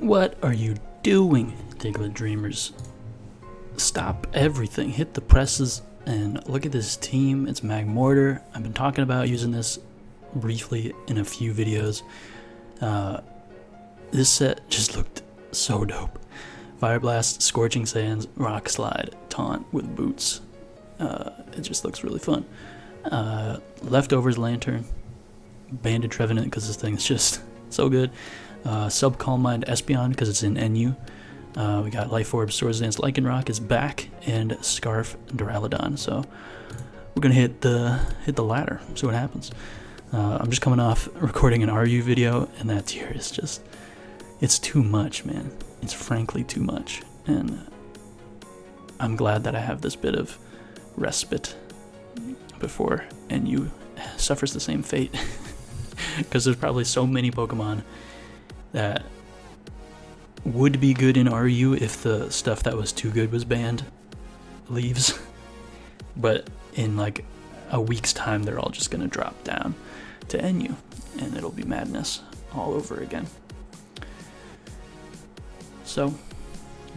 What are you doing, Diggletdreamers? Stop everything. Hit the presses and look at this team. It's Magmortar. I've been talking about using this briefly in a few videos. This set just looked so dope. Fire Blast, Scorching Sands, Rock Slide, Taunt with boots. It just looks really fun. Leftovers Lantern, Banded Trevenant because this thing is just so good. Sub Calm Mind Espeon because it's in NU. We got Life Orb, Swords Dance, Lycanroc is back, and Scarf Duraludon. So we're gonna hit the ladder, see what happens. I'm just coming off recording an RU video, and that tier is just, it's too much, man. It's frankly too much, and I'm glad that I have this bit of respite before NU suffers the same fate. Because there's probably so many Pokemon that would be good in RU if the stuff that was too good was banned leaves. But in like a week's time, they're all just gonna drop down to NU, and it'll be madness all over again. So,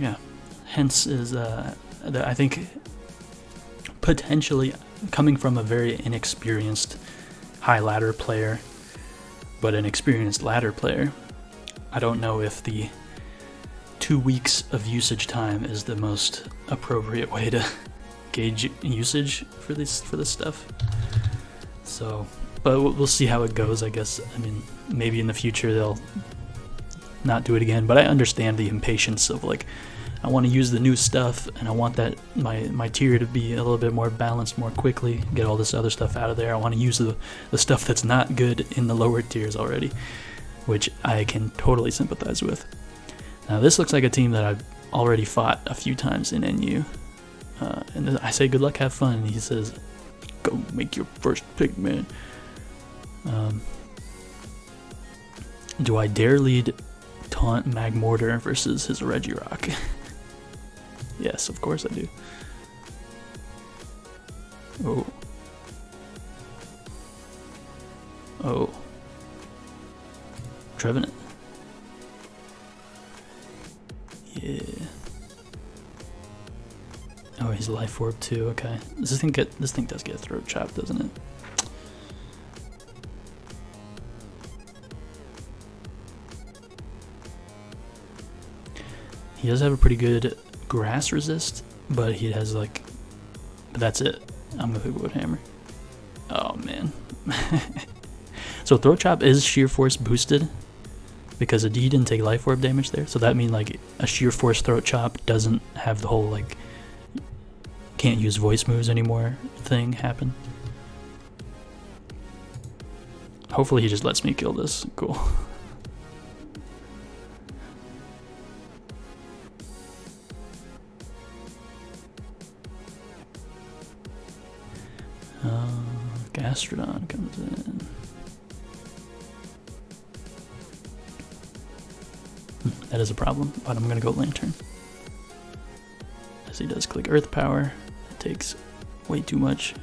yeah, hence is I think potentially coming from a very inexperienced high ladder player, but an experienced ladder player, I don't know if the 2 weeks of usage time is the most appropriate way to gauge usage for this stuff. So, but we'll see how it goes, I guess. I mean, maybe in the future they'll not do it again, but I understand the impatience of like, I want to use the new stuff and I want that my tier to be a little bit more balanced more quickly, get all this other stuff out of there. I want to use the stuff that's not good in the lower tiers already, which I can totally sympathize with. Now this looks like a team that I've already fought a few times in NU, and I say good luck, have fun, and he says go make your first pick, man. Do I dare lead Taunt Magmortar versus his Regirock? Yes, of course I do. Oh. Oh. Trevenant. Yeah. Oh, he's Life Orb too. Okay. This thing does get throat chop, doesn't it? He does have a pretty good grass resist, but he has like, but that's it. I'm gonna pick Wood Hammer. Oh man. So throat chop is sheer force boosted because a D didn't take Life Orb damage there, so that means like a sheer force throat chop doesn't have the whole like can't use voice moves anymore thing happen. Hopefully he just lets me kill this. Cool. Gastrodon comes in. That is a problem, but I'm gonna go Lantern. As he does click Earth Power, it takes way too much.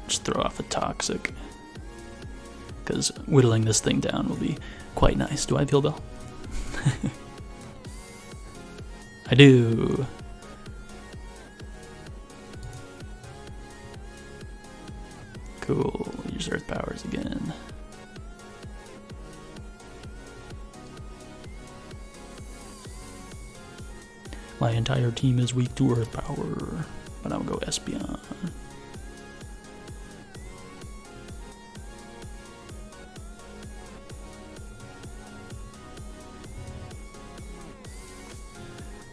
Just throw off a Toxic, because whittling this thing down will be quite nice. Do I have Heal Bell? I do. Cool, use Earth Powers again. My entire team is weak to Earth Power, but I'm gonna go Espeon.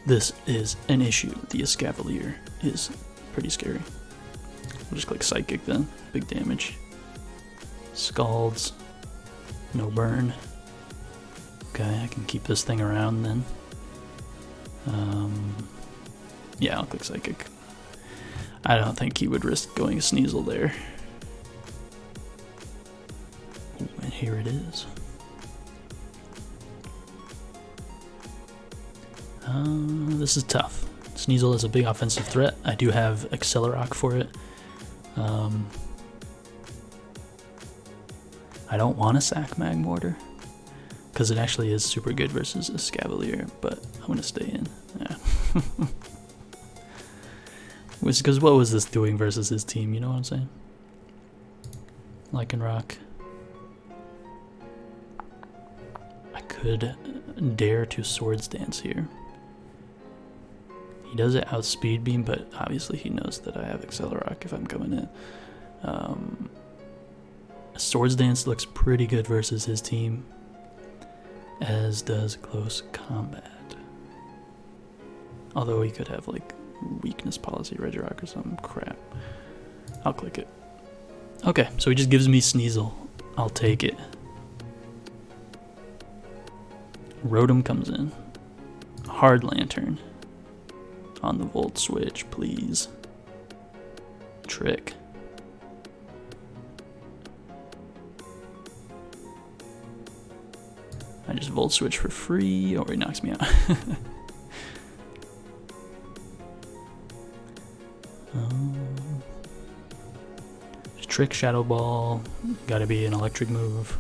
This is an issue. The Escavalier is pretty scary. We'll just click Psychic then. Big damage. Scalds. No burn. Okay, I can keep this thing around then. Yeah, I'll click Psychic. I don't think he would risk going a Sneasel there. Ooh, and here it is. This is tough. Sneasel is a big offensive threat. I do have Accelerock for it. I don't want to sack Magmortar because it actually is super good versus a Scavalier, but I'm gonna stay in. Yeah. Because what was this doing versus his team, you know what I'm saying? Lycanroc. I could dare to Swords Dance here. He does it outspeed beam, but obviously he knows that I have Accelerock if I'm coming in. Swords Dance looks pretty good versus his team, as does Close Combat. Although he could have like Weakness Policy, Regirock or some crap. I'll click it. Okay, so he just gives me Sneasel. I'll take it. Rotom comes in. Hard Lantern. On the Volt Switch, please. Trick. I just Volt Switch for free, or he knocks me out. Trick, Shadow Ball, gotta be an electric move.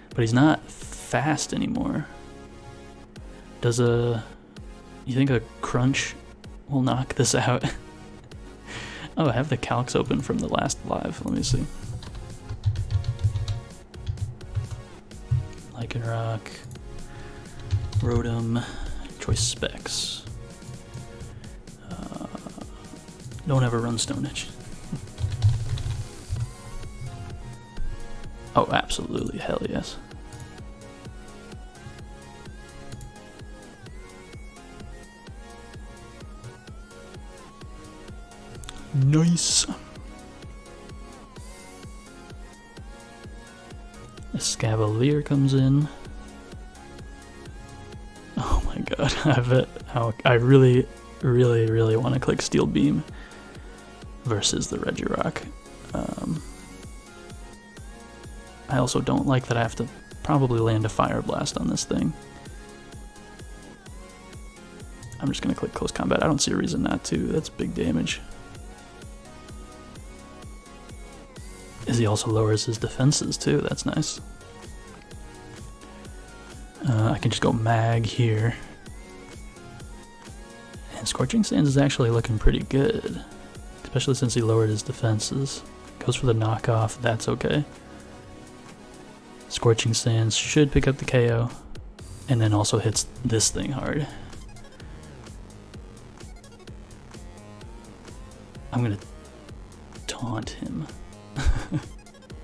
But he's not fast anymore. Does you think a Crunch will knock this out? Oh, I have the calcs open from the last live, let me see. Lycanroc, Rotom, Choice Specs. Don't ever run Stone Edge. Oh, absolutely, hell yes. Nice. A Scavalier comes in. Oh my god, I really want to click Steel Beam versus the Regirock. I also don't like that I have to probably land a Fire Blast on this thing. I'm just going to click Close Combat. I don't see a reason not to. That's big damage. He also lowers his defenses too. That's nice. I can just go Mag here. And Scorching Sands is actually looking pretty good. Especially since he lowered his defenses. Goes for the knockoff, that's okay. Scorching Sands should pick up the KO. And then also hits this thing hard. I'm gonna taunt him.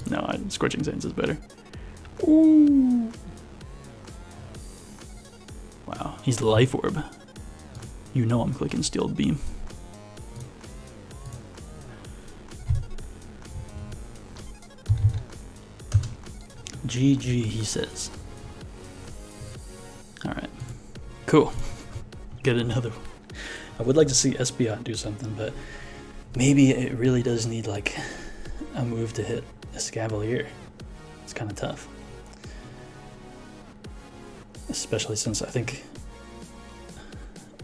No, Scorching Sands is better. Ooh. Wow, he's the Life Orb. You know I'm clicking Steel Beam. GG, he says. Alright. Cool. Get another one. I would like to see Espeon do something, but maybe it really does need like a move to hit a Scavalier. It's kind of tough. Especially since I think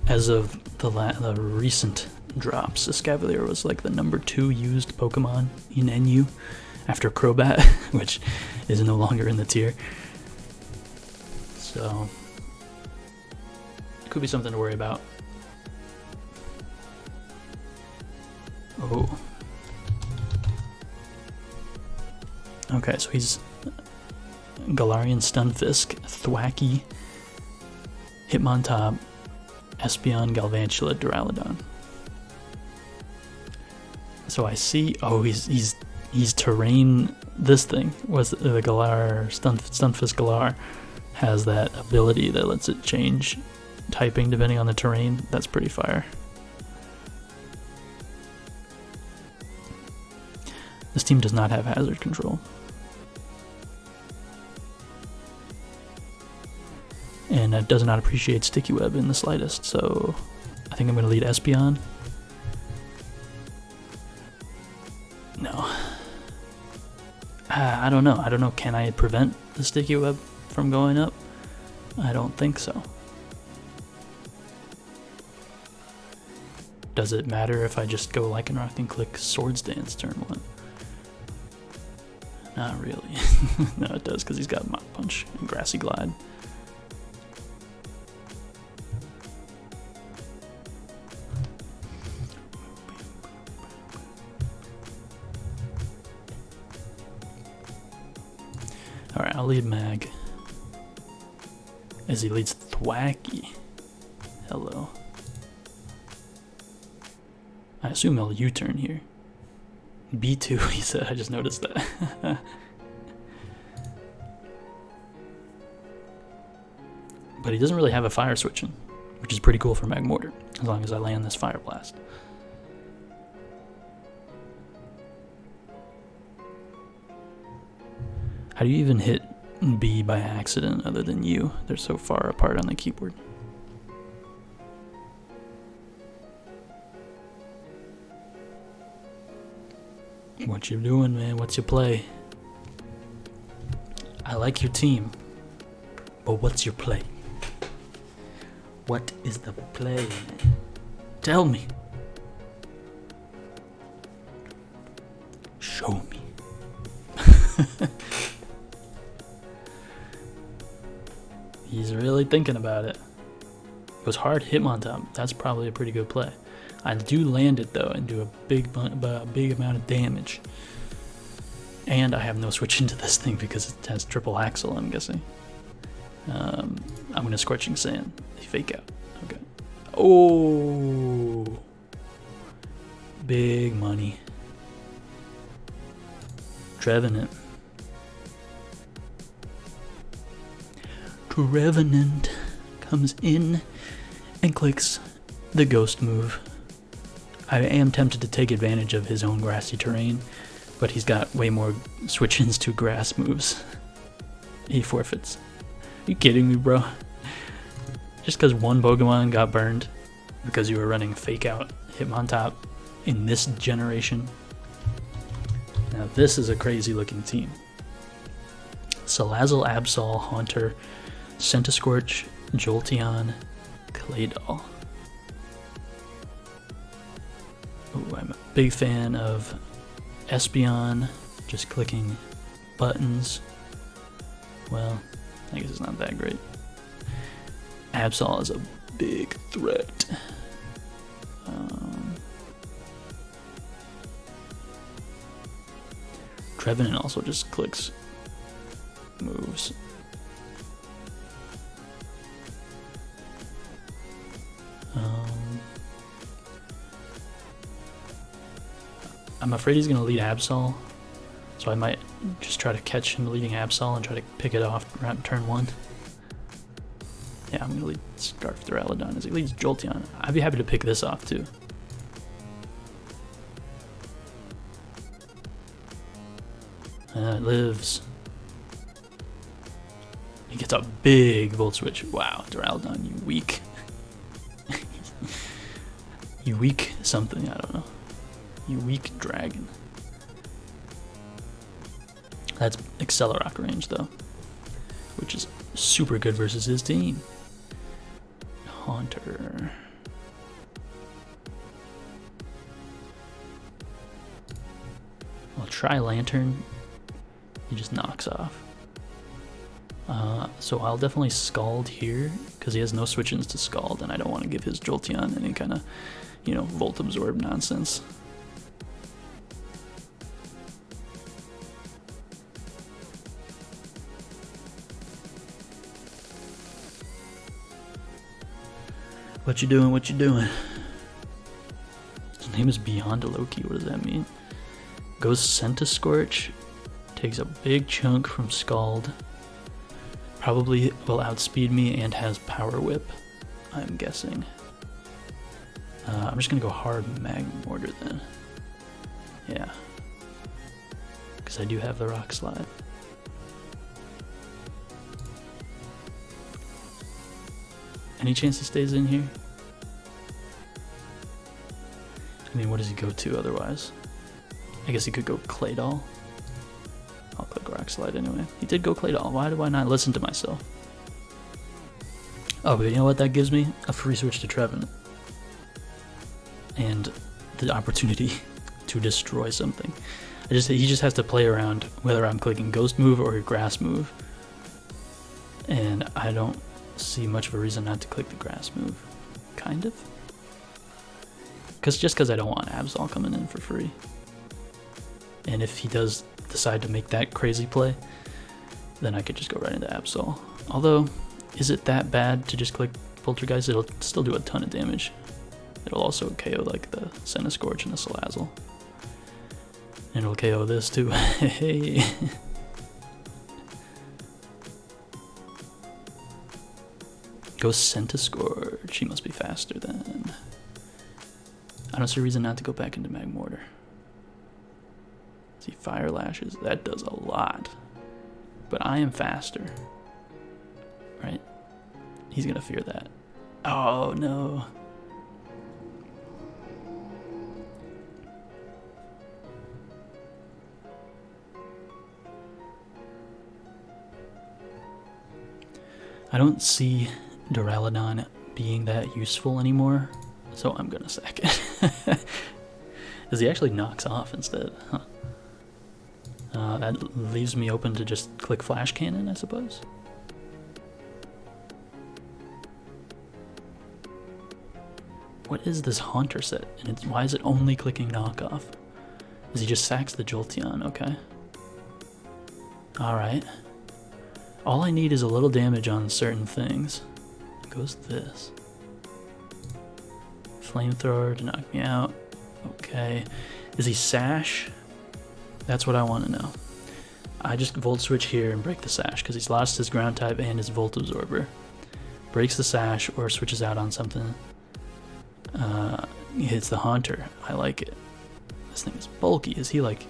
as of the recent drops, a Scavalier was like the #2 used Pokemon in NU after Crobat, which is no longer in the tier. So it could be something to worry about. Oh. Okay, so he's Galarian Stunfisk, Thwackey, Hitmontop, Espeon, Galvantula, Duraludon. So I see. Oh, he's terrain. This thing was the Galar Stunfisk Galar has that ability that lets it change typing depending on the terrain. That's pretty fire. This team does not have hazard control. And it does not appreciate Sticky Web in the slightest, so I think I'm going to lead Espeon. No. I don't know. I don't know. Can I prevent the Sticky Web from going up? I don't think so. Does it matter if I just go Lycanroc and click Swords Dance turn 1? Not really. No, it does, because he's got Mach Punch and Grassy Glide. Alright, I'll lead Mag. As he leads Thwacky. Hello. I assume he'll U-turn here. B2, he said. I just noticed that. But he doesn't really have a fire switching, which is pretty cool for Magmortar, as long as I land this Fire Blast. How do you even hit B by accident other than U? They're so far apart on the keyboard. What you doing, man? What's your play? I like your team, but what's your play? What is the play? Tell me. Show me. He's really thinking about it. Goes hard Hitmontop. That's probably a pretty good play. I do land it though and do a big amount of damage. And I have no switch into this thing because it has triple axle, I'm guessing. I'm gonna Scorching Sand. Fake out. Okay. Oh, big money. Trevenant. Trevenant comes in and clicks the ghost move. I am tempted to take advantage of his own grassy terrain, but he's got way more switch-ins to grass moves. He forfeits. Are you kidding me, bro? Just because one Pokemon got burned because you were running Fake Out Hitmontop in this generation. Now this is a crazy looking team. Salazzle, Absol, Haunter, Centiskorch, Jolteon, Claydol. Ooh, I'm a big fan of Espeon, just clicking buttons. Well, I guess it's not that great. Absol is a big threat. Trevenant also just clicks moves. I'm afraid he's going to lead Absol, so I might just try to catch him leading Absol and try to pick it off around turn 1. Yeah, I'm going to lead Scarf Duraludon as he leads Jolteon. I'd be happy to pick this off too. It lives. He gets a big Volt Switch. Wow, Duraludon, you weak. You weak something, I don't know. You weak dragon. That's Accelerock range though, which is super good versus his team. Haunter. I'll try Lantern. He just knocks off. So I'll definitely Scald here because he has no switch-ins to Scald, and I don't want to give his Jolteon any kind of, you know, Volt Absorb nonsense. What you doing? What you doing? His name is Beyond Loki. What does that mean? Goes Centiskorch. Takes a big chunk from Scald. Probably will outspeed me and has Power Whip, I'm guessing. I'm just gonna go hard Magmortar then. Yeah. Because I do have the Rock Slide. Any chance he stays in here? I mean, what does he go to otherwise? I guess he could go Claydol. I'll click Rock Slide anyway. He did go Claydol. Why do I not listen to myself? Oh, but you know what that gives me? A free switch to Trevenant. And the opportunity to destroy something. He just has to play around whether I'm clicking ghost move or grass move. And I don't see much of a reason not to click the grass move. Kind of. Just because I don't want Absol coming in for free. And if he does decide to make that crazy play, then I could just go right into Absol. Although, is it that bad to just click Poltergeist? It'll still do a ton of damage. It'll also KO like the Centiskorch and the Salazzle. And it'll KO this too. Hey. Go Centiskorch. She must be faster then. I don't see a reason not to go back into Magmortar. See, Fire Lashes. That does a lot. But I am faster. Right? He's gonna fear that. Oh no. I don't see Duraludon being that useful anymore, so I'm gonna sack it. Because he actually knocks off instead, huh? That leaves me open to just click Flash Cannon, I suppose. What is this Haunter set? And why is it only clicking knockoff? Is he just sacks the Jolteon? Okay. Alright. All I need is a little damage on certain things. It goes this. Flamethrower to knock me out. Okay. Is he Sash? That's what I want to know. I just Volt Switch here and break the Sash because he's lost his Ground type and his Volt Absorber. Breaks the Sash or switches out on something. He hits the Haunter. I like it. This thing is bulky. Is he like...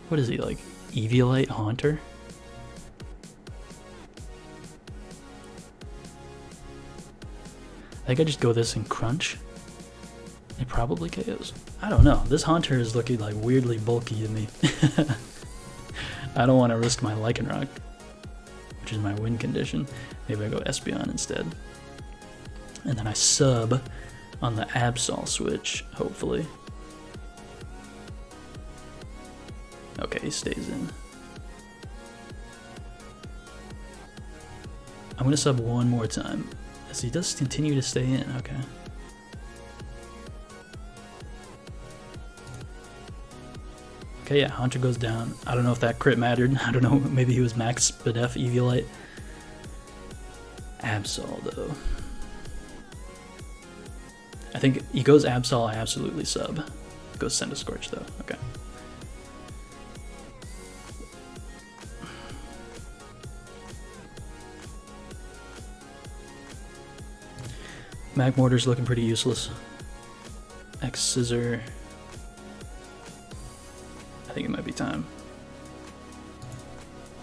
What is he like? Eviolite Haunter? I think I just go this and crunch. It probably KOs. I don't know. This Haunter is looking like weirdly bulky to me. I don't want to risk my Lycanroc, which is my win condition. Maybe I go Espeon instead. And then I sub on the Absol switch, hopefully. Okay, he stays in. I'm going to sub one more time. As he does continue to stay in, okay. Okay, yeah, Haunter goes down. I don't know if that crit mattered. I don't know, maybe he was max Spadef Eviolite. Absol, though. I think he goes Absol, I absolutely sub. Goes Centiskorch, though, okay. Magmortar's looking pretty useless. X Scissor. I think it might be time.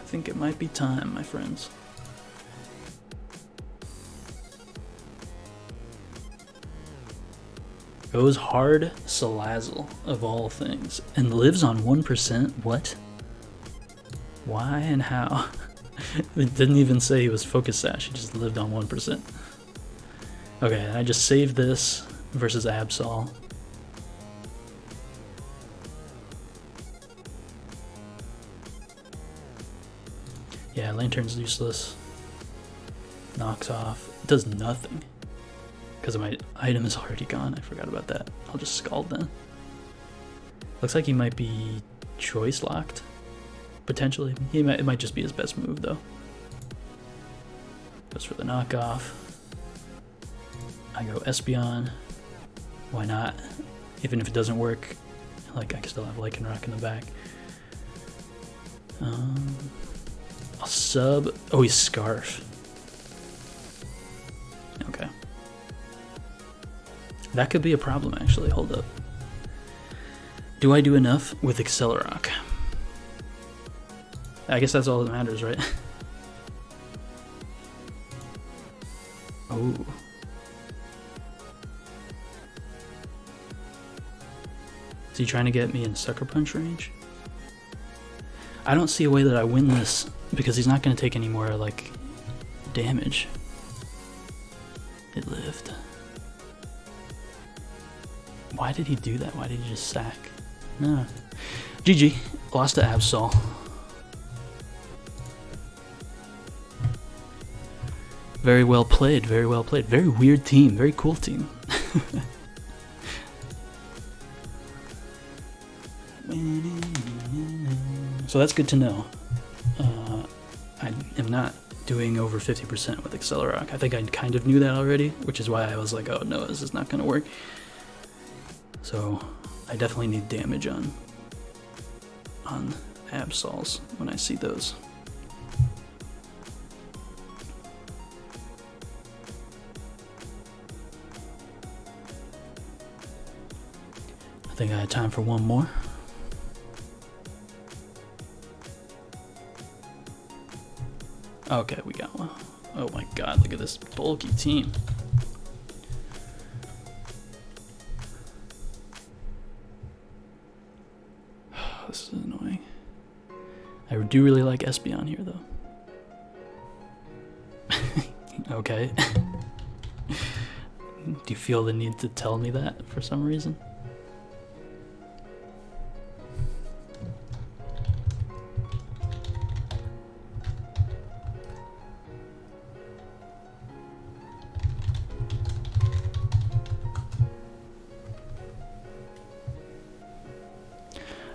I think it might be time, my friends. Goes hard Salazzle, of all things, and lives on 1%. What? Why and how? It didn't even say he was Focus Sash, he just lived on 1%. Okay, I just saved this versus Absol. Yeah, Lantern's useless. Knocks off. It does nothing. Because my item is already gone. I forgot about that. I'll just Scald then. Looks like he might be choice locked. Potentially. It might just be his best move though. Goes for the knockoff. I go Espeon. Why not? Even if it doesn't work, like I can still have Lycanroc in the back. I'll sub. Oh, he's Scarf. Okay. That could be a problem, actually. Hold up. Do I do enough with Accelerock? I guess that's all that matters, right? Oh. Is he trying to get me in Sucker Punch range? I don't see a way that I win this because he's not going to take any more, like, damage. It lived. Why did he do that? Why did he just sack? No. GG. Lost to Absol. Very well played, very well played. Very weird team, very cool team. So that's good to know. I am not doing over 50% with Accelerock. I think I kind of knew that already, which is why I was like, oh no, this is not going to work. So I definitely need damage on Absols when I see those. I think I had time for one more. Okay, we got one. Oh my god, look at this bulky team. This is annoying. I do really like Espeon here, though. Okay. Do you feel the need to tell me that for some reason?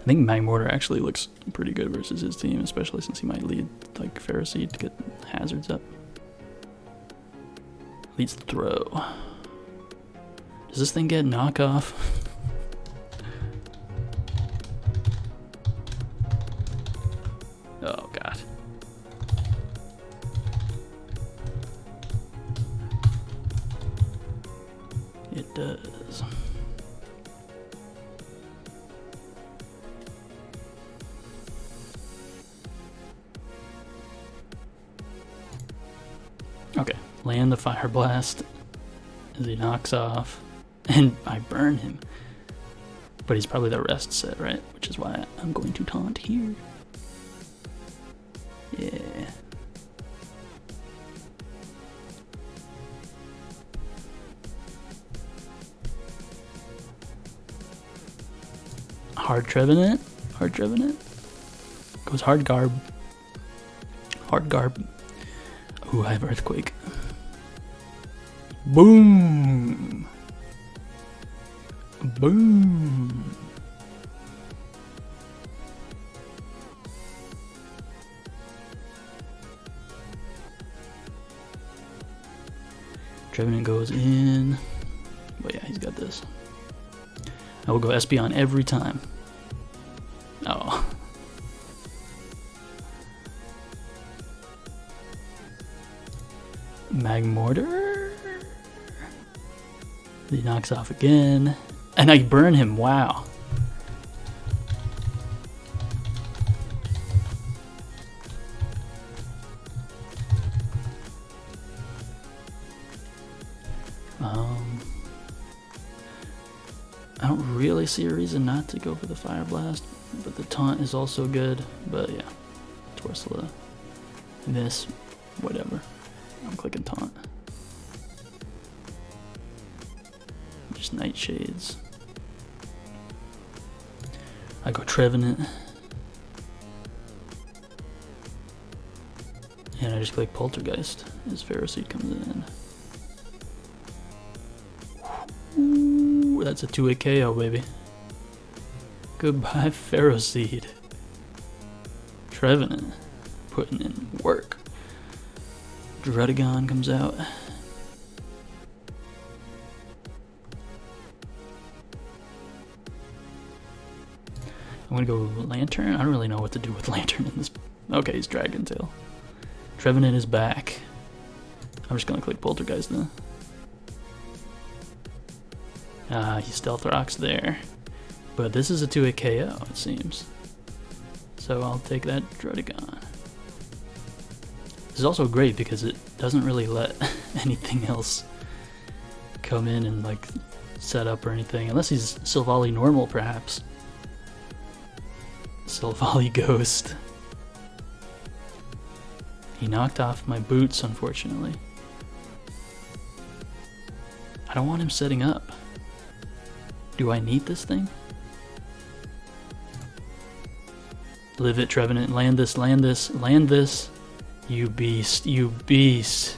I think Magmortar actually looks pretty good versus his team, especially since he might lead like Ferroseed to get hazards up. Leads the throw. Does this thing get knockoff? Oh god. It does. Okay, land the Fire Blast as he knocks off, and I burn him. But he's probably the rest set, right? Which is why I'm going to taunt here. Yeah. Hard Trevenant? Hard Trevenant? Goes Hard Garb. Hard Garb. Ooh, I have Earthquake. Boom! Boom! Trevenant goes in. But yeah, he's got this. I will go Espeon every time. Oh. Magmortar. He knocks off again. And I burn him. Wow. I don't really see a reason not to go for the Fire Blast, but the taunt is also good. But yeah, Torsla, this, whatever. I'm clicking taunt. Just Nightshades. I go Trevenant. And I just click Poltergeist as Ferroseed comes in. Ooh, that's a 2-hit KO, baby. Goodbye, Ferroseed. Trevenant putting in work. Druddigon comes out. I'm gonna go Lantern. I don't really know what to do with Lantern in this. Okay, he's Dragon Tail. Trevenant is back. I'm just gonna click Poltergeist now. He Stealth Rocks there. But this is a 2-hit KO, it seems. So I'll take that Druddigon. This is also great because it doesn't really let anything else come in and like set up or anything. Unless he's Silvally normal, perhaps. Silvally Ghost. He knocked off my boots, unfortunately. I don't want him setting up. Do I need this thing? Live it, Trevenant. Land this, land this, land this. You beast, you beast.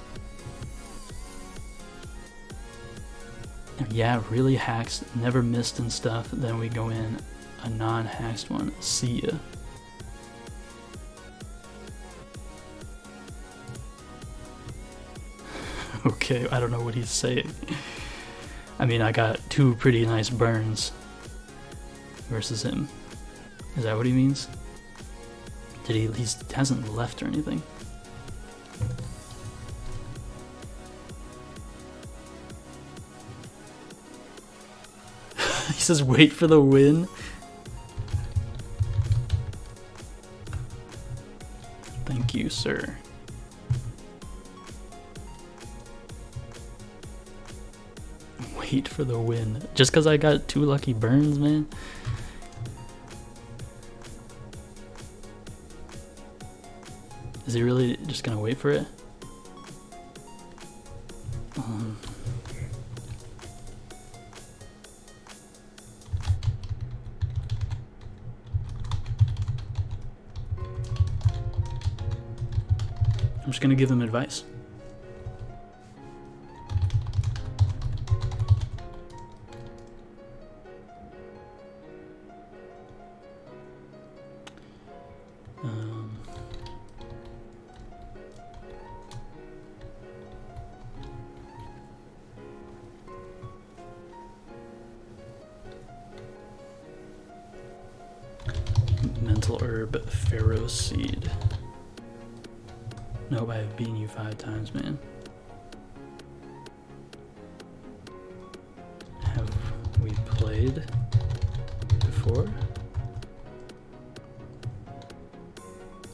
Yeah, really hacks, never missed and stuff. Then we go in a non-hacked one. See ya. Okay, I don't know what he's saying. I mean, I got 2 pretty nice burns versus him. Is that what he means? Did he hasn't left or anything. He says wait for the win. Thank you, sir. Wait for the win. Just because I got 2 lucky burns, man. Is he really just gonna wait for it? I'm just gonna give him advice. Mental herb, pharaoh seed. Nope, I've beaten you 5 times, man. Have we played before?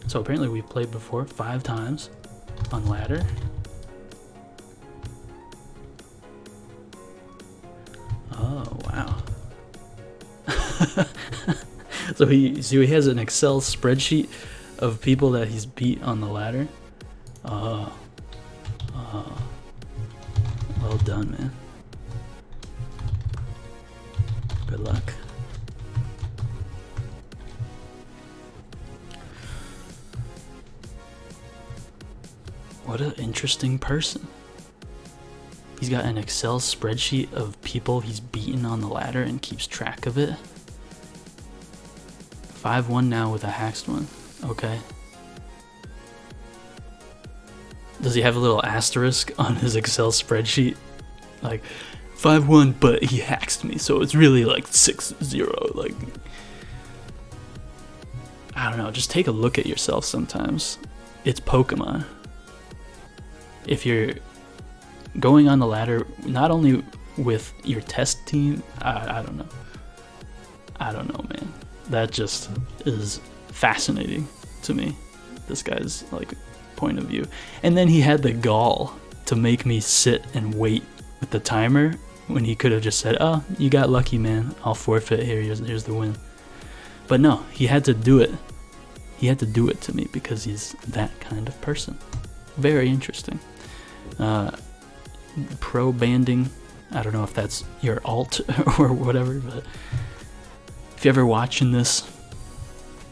So apparently we played before 5 times on ladder. Oh, wow. So he has an Excel spreadsheet of people that he's beat on the ladder. Well done, man. Good luck. What an interesting person. He's got an Excel spreadsheet of people he's beaten on the ladder and keeps track of it. 5-1 now with a hacked one. Okay. Does he have a little asterisk on his Excel spreadsheet? Like, 5-1, but he hacks me, so it's really like 6-0. Like, I don't know. Just take a look at yourself sometimes. It's Pokemon. If you're going on the ladder, not only with your test team, I don't know. I don't know, man. That just is fascinating to me. This guy's like point of view. And then he had the gall to make me sit and wait with the timer when he could have just said, oh, you got lucky, man. I'll forfeit here. Here's the win. But no, he had to do it. He had to do it to me because he's that kind of person. Very interesting. Pro banding. I don't know if that's your alt or whatever, but if you're ever watching this,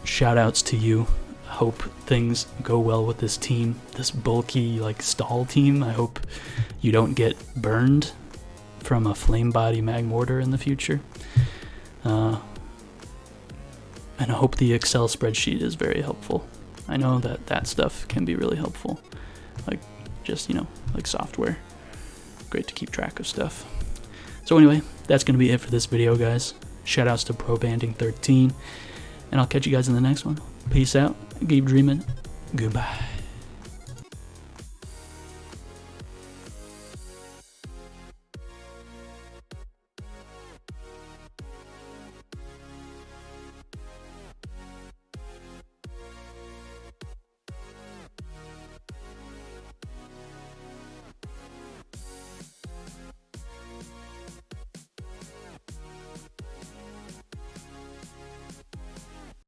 shout outs to you. I hope things go well with this team, this bulky like stall team. I hope you don't get burned from a flame body Magmortar in the future. And I hope the Excel spreadsheet is very helpful. I know that stuff can be really helpful. Like just, like software. Great to keep track of stuff. So anyway, that's going to be it for this video, guys. Shoutouts to ProBanding13, and I'll catch you guys in the next one. Peace out, keep dreaming, goodbye.